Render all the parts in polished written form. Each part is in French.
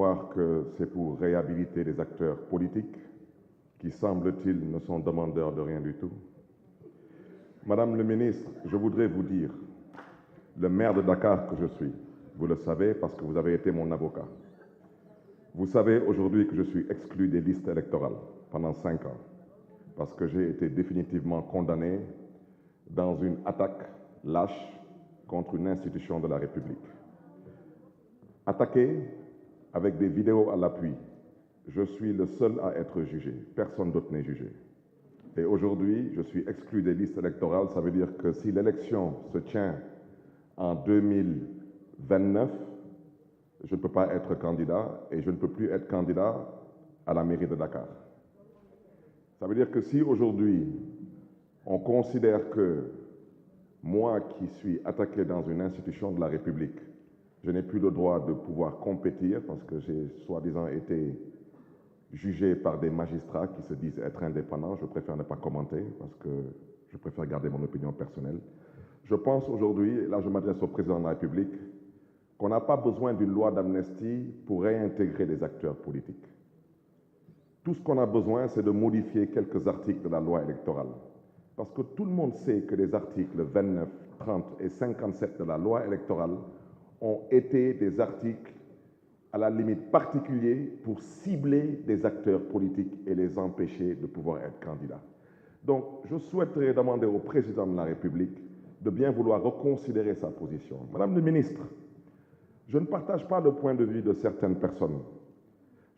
croire que c'est pour réhabiliter les acteurs politiques qui, semble-t-il, ne sont demandeurs de rien du tout. Madame le ministre, je voudrais vous dire, le maire de Dakar que je suis, vous le savez parce que vous avez été mon avocat. Vous savez aujourd'hui que je suis exclu des listes électorales pendant 5 ans parce que j'ai été définitivement condamné dans une attaque lâche contre une institution de la République. Attaqué avec des vidéos à l'appui, je suis le seul à être jugé. Personne d'autre n'est jugé. Et aujourd'hui, je suis exclu des listes électorales. Ça veut dire que si l'élection se tient en 2029, je ne peux pas être candidat et je ne peux plus être candidat à la mairie de Dakar. Ça veut dire que si aujourd'hui, on considère que moi qui suis attaqué dans une institution de la République, je n'ai plus le droit de pouvoir compétir parce que j'ai soi-disant été jugé par des magistrats qui se disent être indépendants. Je préfère ne pas commenter parce que je préfère garder mon opinion personnelle. Je pense aujourd'hui, et là je m'adresse au président de la République, qu'on n'a pas besoin d'une loi d'amnistie pour réintégrer les acteurs politiques. Tout ce qu'on a besoin, c'est de modifier quelques articles de la loi électorale. Parce que tout le monde sait que les articles 29, 30 et 57 de la loi électorale ont été des articles à la limite particuliers pour cibler des acteurs politiques et les empêcher de pouvoir être candidats. Donc, je souhaiterais demander au président de la République de bien vouloir reconsidérer sa position. Madame le ministre, je ne partage pas le point de vue de certaines personnes.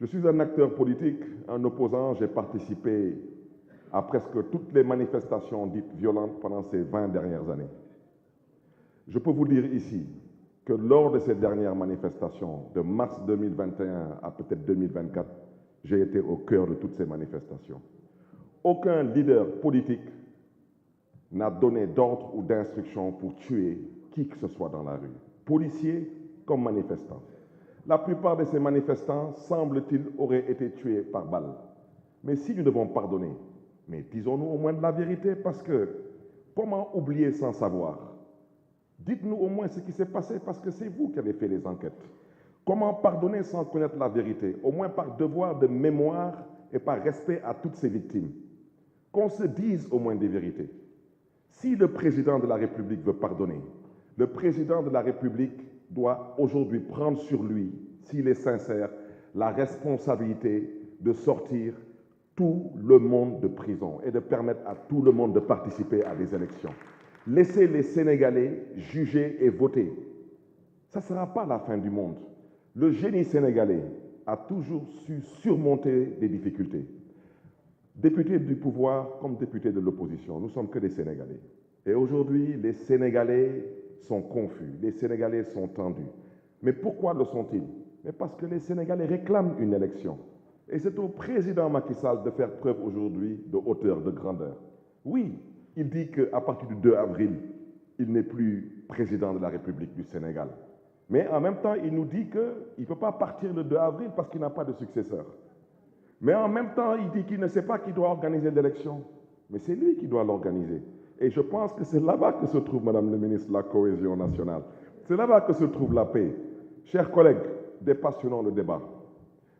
Je suis un acteur politique, un opposant, j'ai participé à presque toutes les manifestations dites violentes pendant ces 20 dernières années. Je peux vous dire ici que lors de ces dernières manifestations, de mars 2021 à peut-être 2024, j'ai été au cœur de toutes ces manifestations. Aucun leader politique n'a donné d'ordre ou d'instruction pour tuer qui que ce soit dans la rue, policiers comme manifestants. La plupart de ces manifestants, semble-t-il, auraient été tués par balle. Mais si nous devons pardonner, mais disons-nous au moins de la vérité, parce que comment oublier sans savoir? Dites-nous au moins ce qui s'est passé, parce que c'est vous qui avez fait les enquêtes. Comment pardonner sans connaître la vérité? Au moins par devoir de mémoire et par respect à toutes ces victimes. Qu'on se dise au moins des vérités. Si le président de la République veut pardonner, le président de la République doit aujourd'hui prendre sur lui, s'il est sincère, la responsabilité de sortir tout le monde de prison et de permettre à tout le monde de participer à des élections. Laissez les Sénégalais juger et voter. Ça ne sera pas la fin du monde. Le génie sénégalais a toujours su surmonter des difficultés. Députés du pouvoir comme députés de l'opposition, nous ne sommes que des Sénégalais. Et aujourd'hui, les Sénégalais sont confus, les Sénégalais sont tendus. Mais pourquoi le sont-ils? Mais parce que les Sénégalais réclament une élection. Et c'est au président Macky Sall de faire preuve aujourd'hui de hauteur, de grandeur. Oui, il dit qu'à partir du 2 avril, il n'est plus président de la République du Sénégal. Mais en même temps, il nous dit qu'il ne peut pas partir le 2 avril parce qu'il n'a pas de successeur. Mais en même temps, il dit qu'il ne sait pas qui doit organiser l'élection. Mais c'est lui qui doit l'organiser. Et je pense que c'est là-bas que se trouve, Madame le ministre, la cohésion nationale. C'est là-bas que se trouve la paix. Chers collègues, dépassionnons le débat.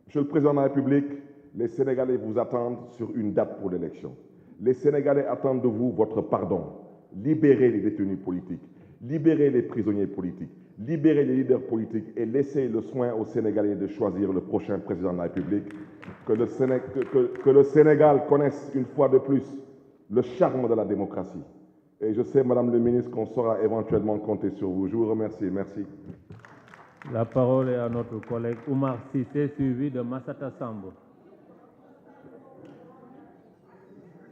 Monsieur le Président de la République, les Sénégalais vous attendent sur une date pour l'élection. Les Sénégalais attendent de vous votre pardon. Libérez les détenus politiques, libérez les prisonniers politiques, libérez les leaders politiques et laissez le soin aux Sénégalais de choisir le prochain président de la République. Que le Sénégal connaisse une fois de plus le charme de la démocratie. Et je sais, Madame le ministre, qu'on saura éventuellement compter sur vous. Je vous remercie. Merci. La parole est à notre collègue Oumar Sissé, suivi de Massata Sambo.